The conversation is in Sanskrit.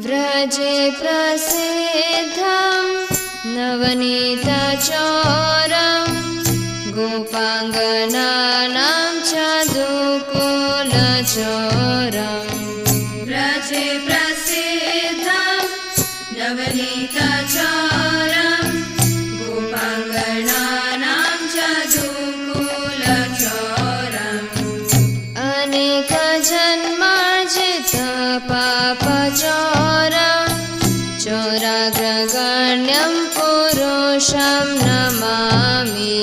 व्रजे प्रसिद्धं नवनीतचोरं गोपाङ्गनानां चतुकुलचोरम् व्रजे प्रसिद्धं नवनीतचोरं गोपाङ्गनानां चतुकुलचोरम् अनेकजन्मार्जितपापचोरं चोराग्रगण्यं पुरुषं नमामि।